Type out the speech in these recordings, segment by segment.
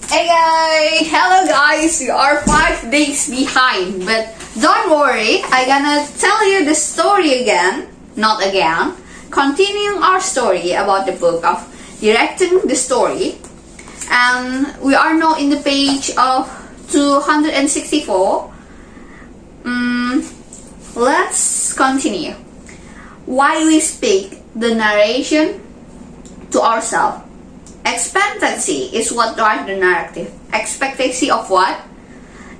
Hey guys! Hello guys! We are 5 days behind, but don't worry, I'm gonna tell you the story again, not again, continuing our story about the book of Directing the Story. And we are now in the page of 264. Let's continue. Why we speak the narration to ourselves. Expectancy is what drives the narrative. Expectancy of what?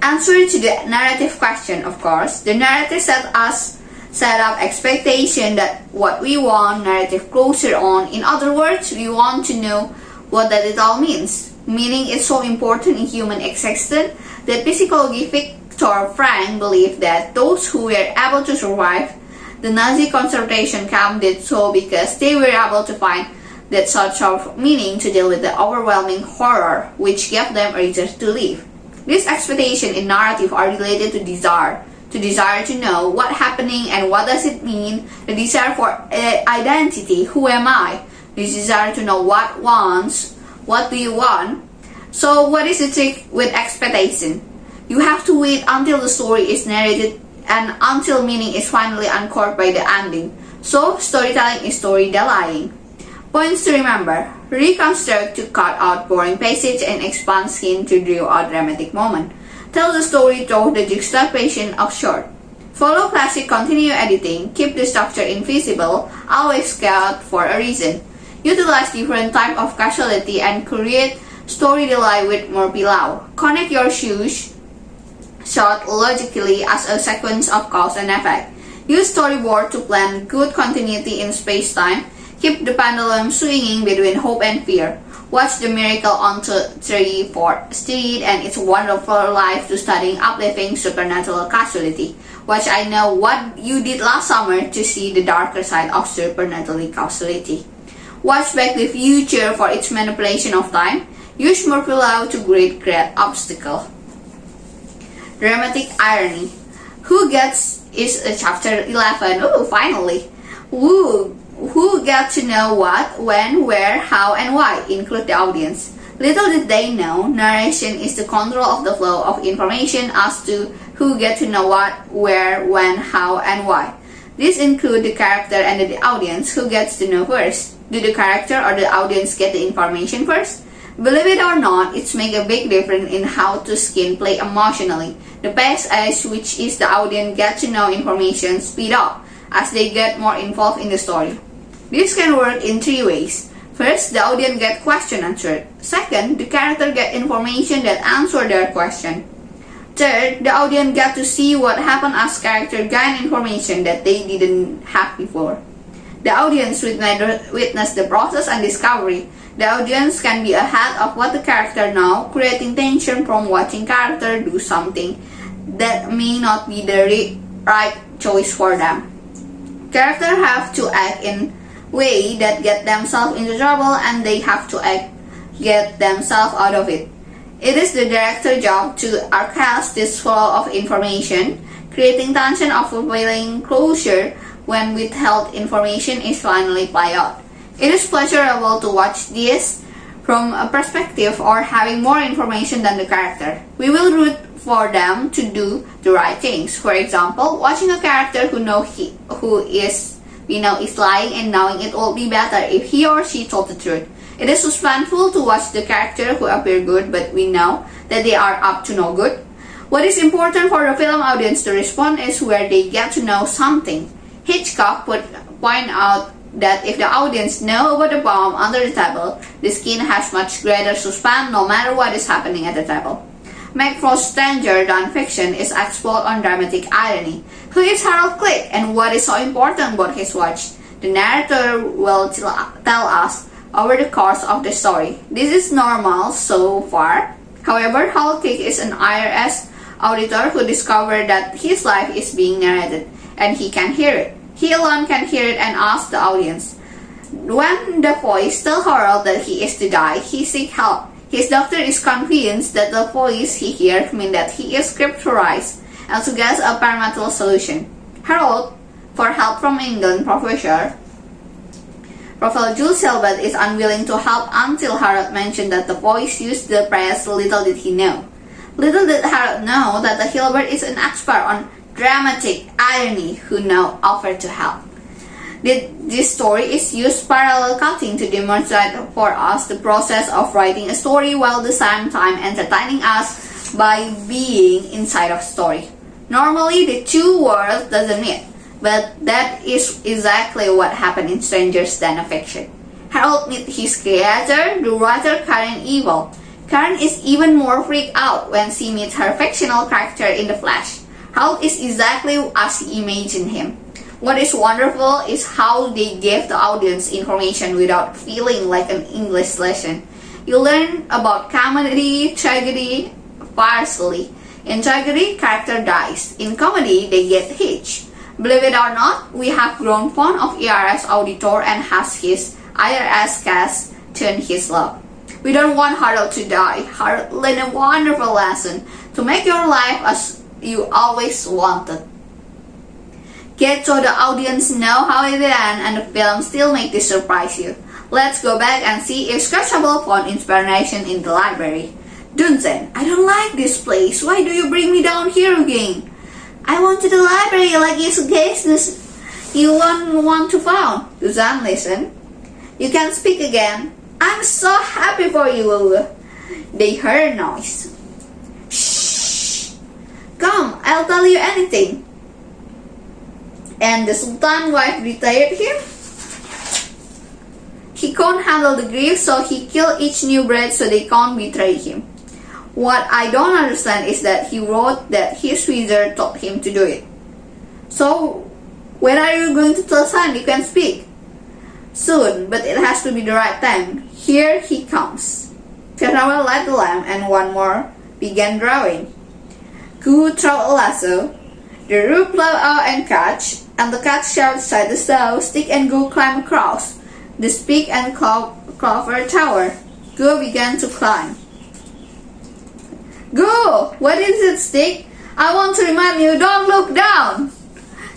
Answer to the narrative question, of course. The narrative set up expectation that what we want narrative closure on. In other words, we want to know what that it all means. Meaning is so important in human existence that psychology Viktor Frankl believed that those who were able to survive the Nazi concentration camp did so because they were able to find that sort of meaning to deal with the overwhelming horror which gave them a reason to live. These expectations in narrative are related to desire to know what happening and what does it mean, the desire for identity, who am I, the desire to know what do you want. So what is the trick with expectation? You have to wait until the story is narrated and until meaning is finally uncorked by the ending. So storytelling is storytelling. Points to remember. Reconstruct to cut out boring passage and expand scene to draw a dramatic moment. Tell the story through the juxtaposition of short. Follow classic continue editing. Keep the structure invisible. Always scout for a reason. Utilize different type of casualty and create story delay with more below. Connect your shoes shot logically as a sequence of cause and effect. Use storyboard to plan good continuity in space-time. Keep the pendulum swinging between hope and fear. Watch The Miracle on 34th Street and It's a Wonderful Life to studying uplifting supernatural causality. Watch I Know What You Did Last Summer to see the darker side of supernatural causality. Watch Back the Future for its manipulation of time. Use Murphy-Lau to grade great obstacle. Dramatic irony. Who Gets is chapter 11. Oh, finally. Who get to know what, when, where, how, and why, include the audience. Little did they know, narration is the control of the flow of information as to who get to know what, where, when, how, and why. This include the character and the audience. Who gets to know first? Do the character or the audience get the information first? Believe it or not, it's make a big difference in how to screenplay emotionally. The pace at which is the audience get to know information speed up as they get more involved in the story. This can work in 3 ways. First, the audience get question answered. Second, the character get information that answer their question. Third, the audience get to see what happened as character gain information that they didn't have before. The audience witness the process and discovery. The audience can be ahead of what the character know, creating tension from watching character do something that may not be the right choice for them. Characters have to act in way that get themselves into trouble and they have to get themselves out of it. It is the director's job to orchestrate this flow of information, creating tension of fulfilling closure when withheld information is finally played out. It is pleasurable to watch this from a perspective or having more information than the character. We will root for them to do the right things. For example, watching a character who is lying and knowing it will be better if he or she told the truth. It is suspenseful to watch the character who appear good but we know that they are up to no good. What is important for the film audience to respond is where they get to know something. Hitchcock would point out that if the audience know about the bomb under the table, the scene has much greater suspense no matter what is happening at the table. Meg Frost's Stranger Than Fiction is explored on dramatic irony. Who is Harold Click and what is so important about his watch? The narrator will tell us over the course of the story. This is normal so far. However, Harold Click is an IRS auditor who discovered that his life is being narrated and he can hear it. He alone can hear it and ask the audience. When the voice tells Harold that he is to die, he seeks help. His doctor is convinced that the voice he hears means that he is scripturized and suggests a premarital solution. Harold, for help from England professor, Professor Jules Hilbert is unwilling to help until Harold mentioned that the boys used the press. Little did he know. Little did Harold know that the Hilbert is an expert on dramatic irony who now offered to help. This story is used parallel cutting to demonstrate for us the process of writing a story while at the same time entertaining us by being inside of story. Normally the two worlds doesn't meet, but that is exactly what happened in Strangers Than a Fiction. Harold meets his creator, the writer Karen Ewell. Karen is even more freaked out when she meets her fictional character in the flesh. Harold is exactly as he imagined him. What is wonderful is how they gave the audience information without feeling like an English lesson. You learn about comedy, tragedy, parsley. In tragedy, character dies. In comedy, they get hitched. Believe it or not, we have grown fond of ERS auditor and has his IRS cast turn his love. We don't want Harold to die. Harold learned a wonderful lesson to make your life as you always wanted. Get so the audience know how it ends and the film still make this surprise you. Let's go back and see if Scratchable found inspiration in the library. Dunsen, I don't like this place. Why do you bring me down here again? I want to the library like it's a case you won't want to found. Dunsen, listen. You can speak again. I'm so happy for you. They heard a noise. Shh. Come, I'll tell you anything. And the Sultan's wife retired him. He can't handle the grief, so he killed each new bride so they can't betray him. What I don't understand is that he wrote that his wizard taught him to do it. So, when are you going to tell Sam you can speak? Soon, but it has to be the right time. Here he comes. Canawa light the lamp and one more began drawing. Gu threw a lasso. The rope flew out and catch, and the cat shouts side the stove, Stick and Go climb across the Speak and Clover Tower. Go began to climb. Go! What is it, Stick? I want to remind you, don't look down!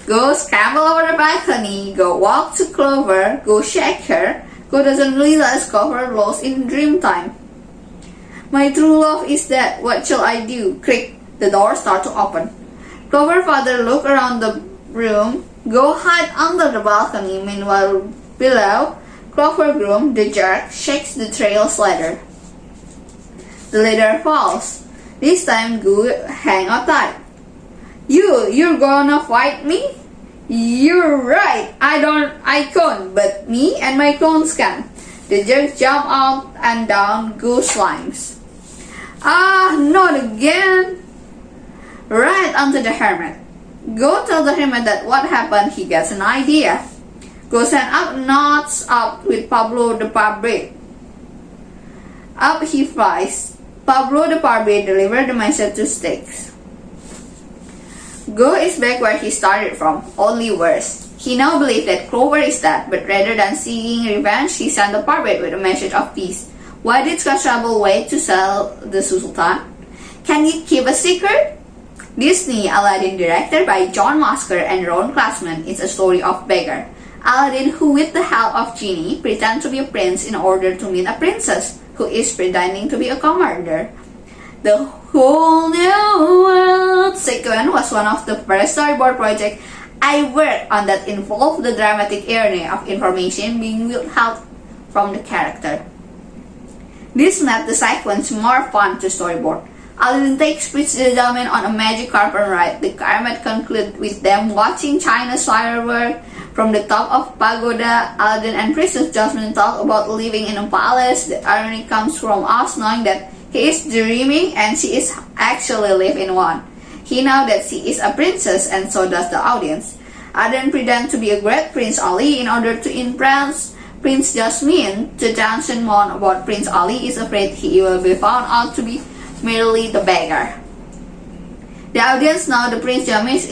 Go scramble over the balcony, Go walk to Clover, Go shake her. Go doesn't realize Clover lost in dream time. My true love is dead, what shall I do? Creak, the door starts to open. Clover father looked around the room, Go hide under the balcony. Meanwhile, below, Clover groom, the jerk, shakes the trail's ladder. The ladder falls. This time, Go hang on tight. You're gonna fight me? You're right. I can't, but me and my clones can. The jerk jump up and down Go slimes. Ah, not again. Right onto the hermit. Go tell the hermit that what happened. He gets an idea. Go send up knots up with Pablo the Barber. Up he flies. Pablo the Barber delivers the message to Sticks. Go is back where he started from, only worse. He now believes that Clover is dead, but rather than seeking revenge, he sent the Barber with a message of peace. Why did Scratchable wait to sell the Sultan? Can you keep a secret? Disney Aladdin, directed by John Musker and Ron Glassman, is a story of beggar. Aladdin, who with the help of Genie, pretends to be a prince in order to meet a princess, who is pretending to be a commander. The Whole New World sequence was one of the first storyboard projects I worked on that involved the dramatic irony of information being withheld from the character. This made the sequence more fun to storyboard. Aladdin takes Prince the Gentleman on a magic carpet ride. The carpet concludes with them watching China's fireworks from the top of pagoda. Aladdin and Princess Jasmine talk about living in a palace. The irony comes from us knowing that he is dreaming and she is actually live in one. He knows that she is a princess and so does the audience. Aladdin pretends to be a great Prince Ali in order to impress Prince Jasmine. The tension more about Prince Ali is afraid he will be found out to be merely the beggar. The audience know the Prince Jasmine is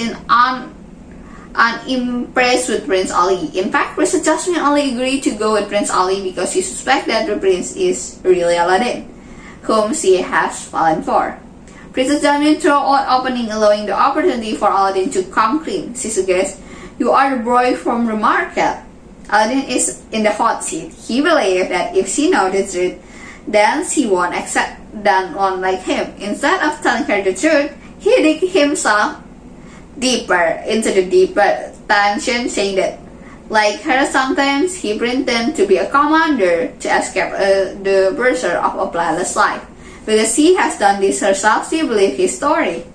unimpressed with Prince Ali. In fact, Princess Jasmine only agreed to go with Prince Ali because she suspects that the prince is really Aladdin, whom she has fallen for. Princess Jasmine throws out opening, allowing the opportunity for Aladdin to come clean. She suggests, "You are the boy from the market." Aladdin is in the hot seat. He believed that if she knows the truth, then she won't like him. Instead of telling her the truth, he digged himself deeper into the deeper tension, saying that, like her sometimes, he pretended to be a commander to escape the pressure of a palace life. Because she has done this herself, she believes his story.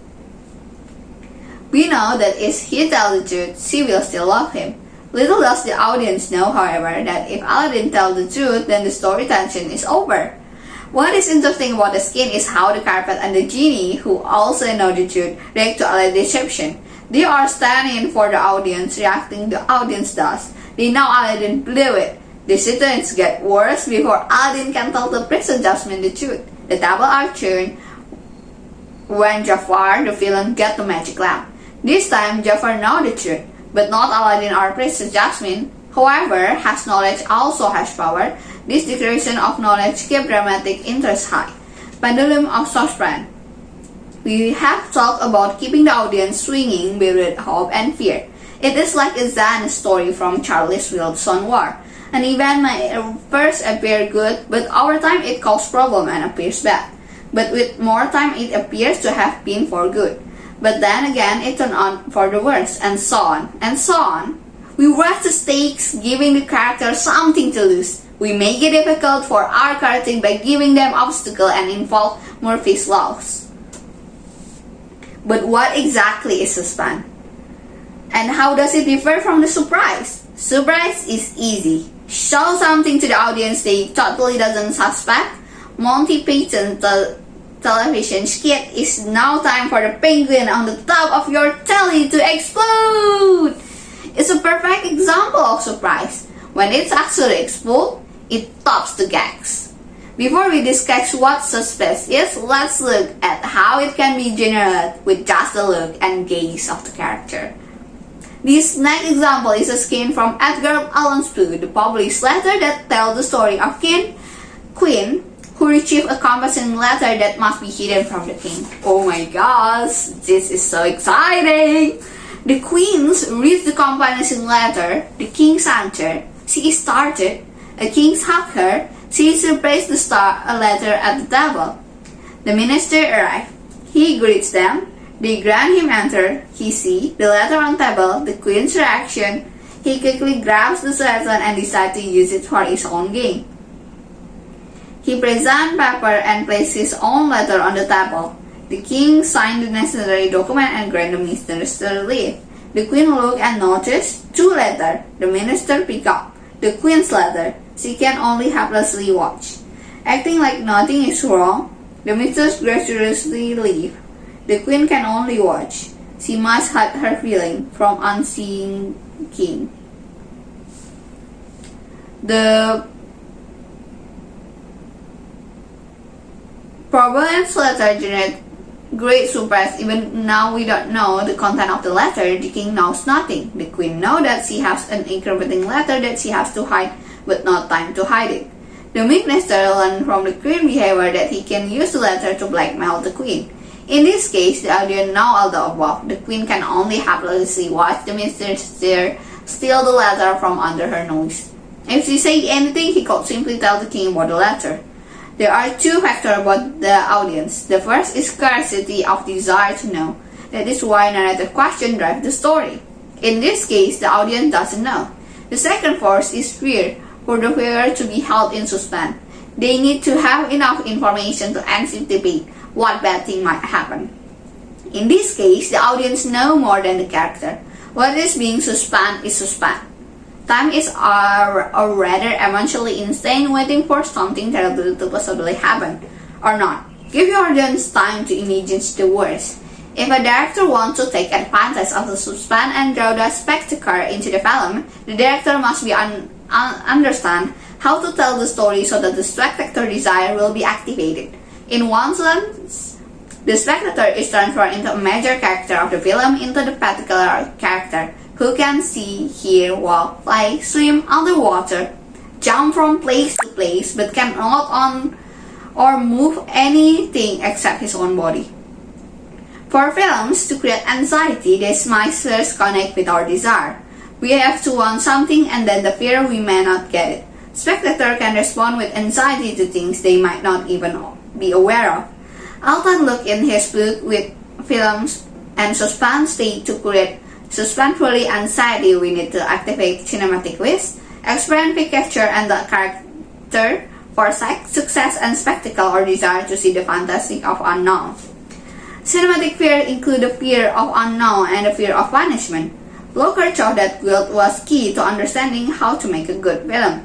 We know that if he tells the truth, she will still love him. Little does the audience know, however, that if Aladdin tells the truth, then the story tension is over. What is interesting about the skin is how the carpet and the genie, who also know the truth, react to Aladdin's deception. They are standing for the audience, reacting the audience does. They know Aladdin blew it. The situations get worse before Aladdin can tell the Prince of Jasmine the truth. The table are turned when Jafar, the villain, gets the magic lamp. This time, Jafar knows the truth, but not Aladdin or Princess Jasmine. However, has knowledge also has power. This declaration of knowledge keeps dramatic interest high. Pendulum of suspense. We have talked about keeping the audience swinging between hope and fear. It is like a Zen story from Charles Wilson War. An event may first appear good, but over time it causes problem and appears bad. But with more time it appears to have been for good. But then again it turned on for the worse, and so on, and so on. We raise the stakes, giving the characters something to lose. We make it difficult for our characters by giving them obstacles and involve Murphy's laws. But what exactly is suspense? And how does it differ from the surprise? Surprise is easy. Show something to the audience they totally doesn't suspect. Monty Python's television skit is now time for the penguin on the top of your telly to explode. It's a perfect example of surprise. When it's actually explode, it tops the gags. Before we discuss what suspense is, let's look at how it can be generated with just the look and gaze of the character. This next example is a skin from Edgar Allan Poe, the published letter that tells the story of Queen who received a compassion letter that must be hidden from the king. Oh my gosh, this is so exciting! The queen reads the compassion letter, the king thanked her, she is startled, a king hugged her, she surprised a letter at the table. The minister arrived. He greets them. They grant him enter. He sees the letter on table, the queen's reaction. He quickly grabs the letter and decides to use it for his own gain. He presents paper and places his own letter on the table. The king signed the necessary document and granted the minister leave. The queen looked and noticed two letters. The minister picked up the queen's letter. She can only helplessly watch. Acting like nothing is wrong, the mistress graciously leaves. The queen can only watch. She must hide her feeling from unseen king. The problem's letter generates great surprise. Even now we don't know the content of the letter. The king knows nothing. The queen knows that she has an incriminating letter that she has to hide, but not time to hide it. The minister learned from the queen's behavior that he can use the letter to blackmail the queen. In this case, the audience know all the above. The queen can only helplessly watch the minister steal the letter from under her nose. If she said anything, he could simply tell the king about the letter. There are two factors about the audience. The first is scarcity of desire to know. That is why narrative question drives the story. In this case, the audience doesn't know. The second force is fear, for the viewer to be held in suspense. They need to have enough information to anticipate what bad thing might happen. In this case, the audience know more than the character. What is being suspended is suspense. Time is or rather eventually insane, waiting for something terrible to possibly happen, or not. Give your audience time to imagine the worst. If a director wants to take advantage of the suspense and draw the spectacle into the film, the director must be understand how to tell the story so that the spectator desire will be activated. In one sense, the spectator is transferred into a major character of the film into the particular character, who can see, hear, walk, fly, swim underwater, jump from place to place, but cannot on or move anything except his own body. For films to create anxiety, they must first connect with our desire. We have to want something and then the fear we may not get it. Spectator can respond with anxiety to things they might not even be aware of. Alton looked in his book with films and suspense state to create suspensefully anxiety. We need to activate cinematic wish, experience picture and the character, foresight, success and spectacle or desire to see the fantastic of unknown. Cinematic fear include the fear of unknown and the fear of punishment. Blocker thought that guilt was key to understanding how to make a good film.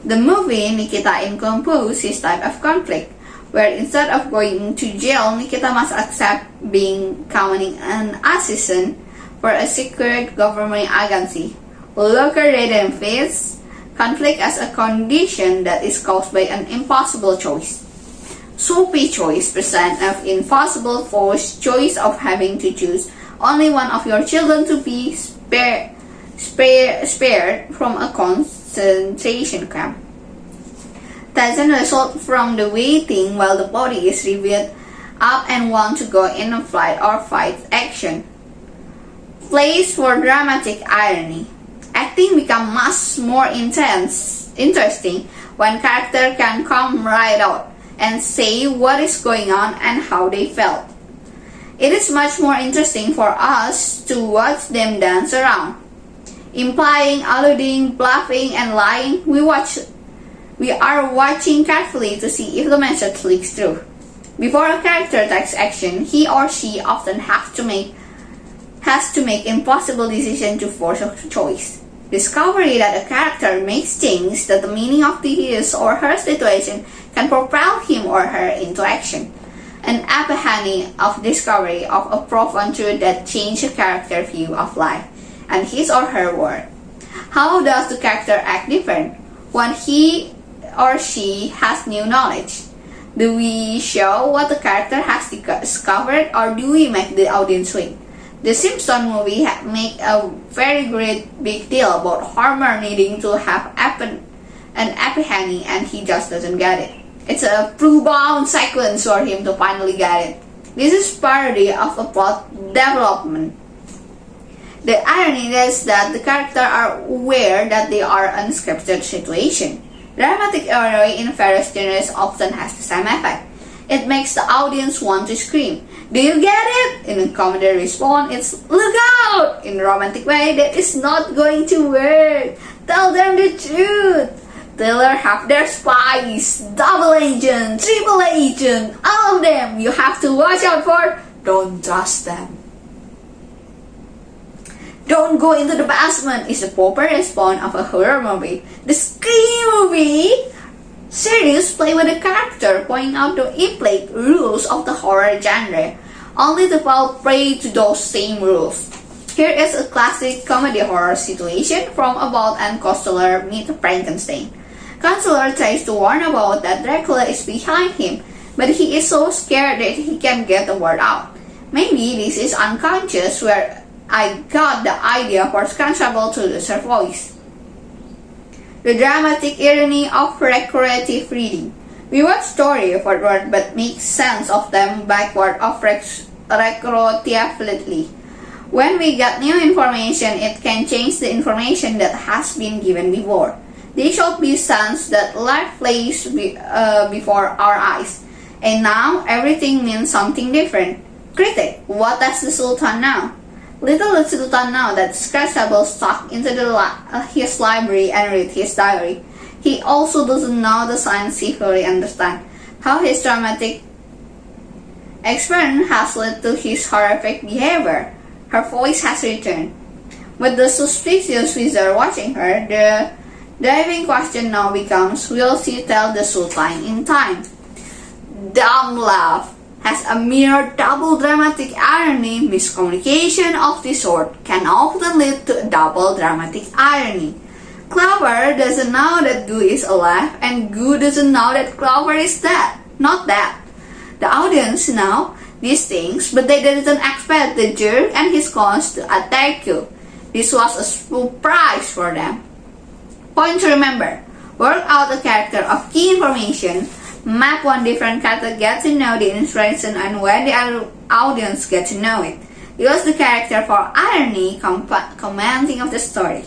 The movie Nikita encompassed his type of conflict, where instead of going to jail, Nikita must accept being counting an assistant for a secret government agency. Locker didn't face conflict as a condition that is caused by an impossible choice. Soapy choice presents an impossible forced choice of having to choose only one of your children to be spared from a concentration camp. Doesn't result from the waiting while the body is revealed up and want to go in a flight or fight action. Place for dramatic irony. Acting becomes much more interesting when character can come right out and say what is going on and how they felt. It is much more interesting for us to watch them dance around, implying, alluding, bluffing, and lying. We are watching carefully to see if the message leaks through. Before a character takes action, he or she often has to make impossible decision to force a choice. Discovery that a character makes things that the meaning of his or her situation can propel him or her into action. An epiphany of discovery of a profound truth that changes a character's view of life and his or her world. How does the character act different when he or she has new knowledge? Do we show what the character has discovered or do we make the audience wait? The Simpsons movie make a very great big deal about Homer needing to have an epiphany and he just doesn't get it. It's a profound sequence for him to finally get it. This is parody of a plot development. The irony is that the characters are aware that they are in a scripted situation. Dramatic irony in various genres often has the same effect. It makes the audience want to scream, "Do you get it?" In a comedy response, it's "Look out!" In a romantic way, that is not going to work. Tell them the truth. Thriller have their spies, double agent, triple agent, all of them you have to watch out for. Don't trust them. Don't go into the basement is the proper response of a horror movie. The Scream movie series play with the character, pointing out the implied rules of the horror genre, only to fall prey to those same rules. Here is a classic comedy horror situation from Abbott and Costello meet Frankenstein. Costello tries to warn Abbott that Dracula is behind him, but he is so scared that he can't get the word out. Maybe this is unconscious where I got the idea for Constable to lose her voice. The dramatic irony of recreative reading. We watch stories forward but make sense of them backward of recreatively. When we get new information, it can change the information that has been given before. They should be sense that life plays before our eyes, and now everything means something different. Critic, what does the Sultan know? Little does the Sultan know that Constable stuck into his library and read his diary. He also doesn't know the science he fully understands, how his traumatic experience has led to his horrific behavior. Her voice has returned. With the suspicious wizard watching her, the driving question now becomes, will she tell the Sultan in time? Dumb love has a mere double dramatic irony. Miscommunication of this sort can often lead to a double dramatic irony. Clover doesn't know that Goo is alive, and Goo doesn't know that Clover is dead. Not that. The audience know these things, but they didn't expect the jerk and his clones to attack you. This was a surprise for them. Point to remember, work out a character of key information, map one different character, get to know the inspiration and when the audience get to know it. Use the character for irony, commenting of the story.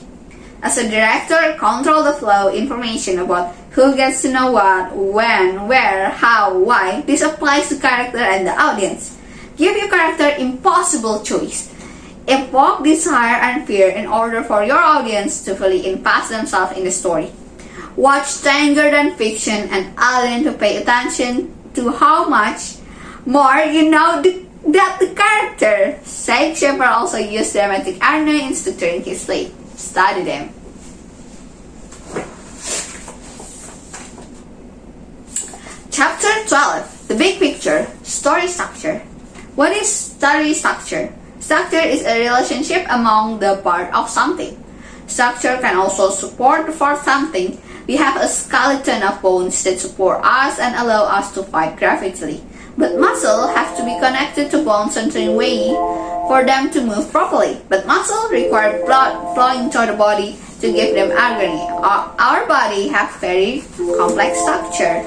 As a director, control the flow information about who gets to know what, when, where, how, why. This applies to character and the audience. Give your character impossible choice. Evoke desire and fear in order for your audience to fully invest themselves in the story. Watch Stranger Than Fiction and Alien to pay attention to how much more you know that the character. Shakespeare also used dramatic irony in structuring his play. Study them. Chapter 12. The Big Picture. Story Structure. What is story structure? Structure is a relationship among the part of something. Structure can also support for something. We have a skeleton of bones that support us and allow us to fight gravity. But muscle have to be connected to bones in a way for them to move properly. But muscle require blood flowing to the body to give them agony. Our body have very complex structure.